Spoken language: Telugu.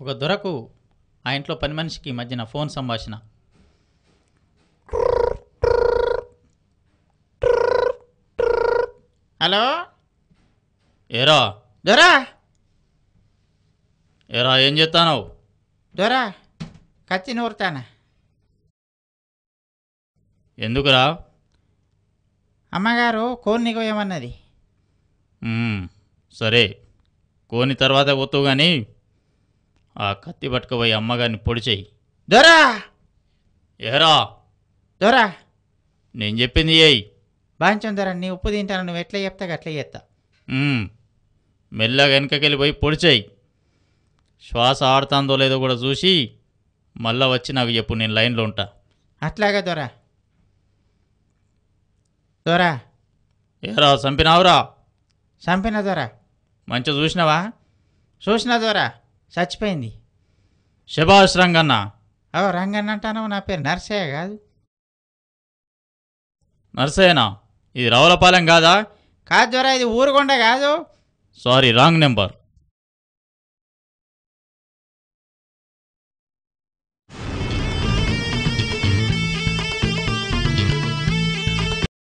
ఒక దొరకు ఆ ఇంట్లో పని మనిషికి మధ్యన ఫోన్ సంభాషణ. హలో ఏరా దొరా ఏరా ఏం చేస్తానవు? దొరా కత్తి నూరుతానా. ఎందుకురా? అమ్మగారు కోన్ని కోయమన్నది. సరే, కోని తర్వాత పోతావు కానీ ఆ కత్తి పట్టుకుపోయి అమ్మగారిని పొడి చెయ్యి. దొరా ఏరా దొరా నేను చెప్పింది ఏయ్. బాంచం దొరా, నీ ఉప్పు తింటాను, నువ్వు ఎట్లా చెప్తా అట్లా చేస్తా. మెల్లగా వెనకకెళ్ళిపోయి పొడి చెయ్యి. శ్వాస ఆడుతుందో లేదో కూడా చూసి మళ్ళా వచ్చి నాకు చెప్పు, నేను లైన్లో ఉంటా. అట్లాగా దొరా. దొరా ఏరా చంపినావురా? చంపిన దొరా. మంచిగా చూసినావా? చూసిన దొరా, చచ్చిపోయింది. శభాష్ రంగన్న. అవో రంగన్న అంటాను, నా పేరు నర్సయ్య కాదు. నర్సేనా? ఇది రావులపాలెం కాదా? కాదు దొరా, ఇది ఊరుకొండ కాదు. Sorry, wrong number.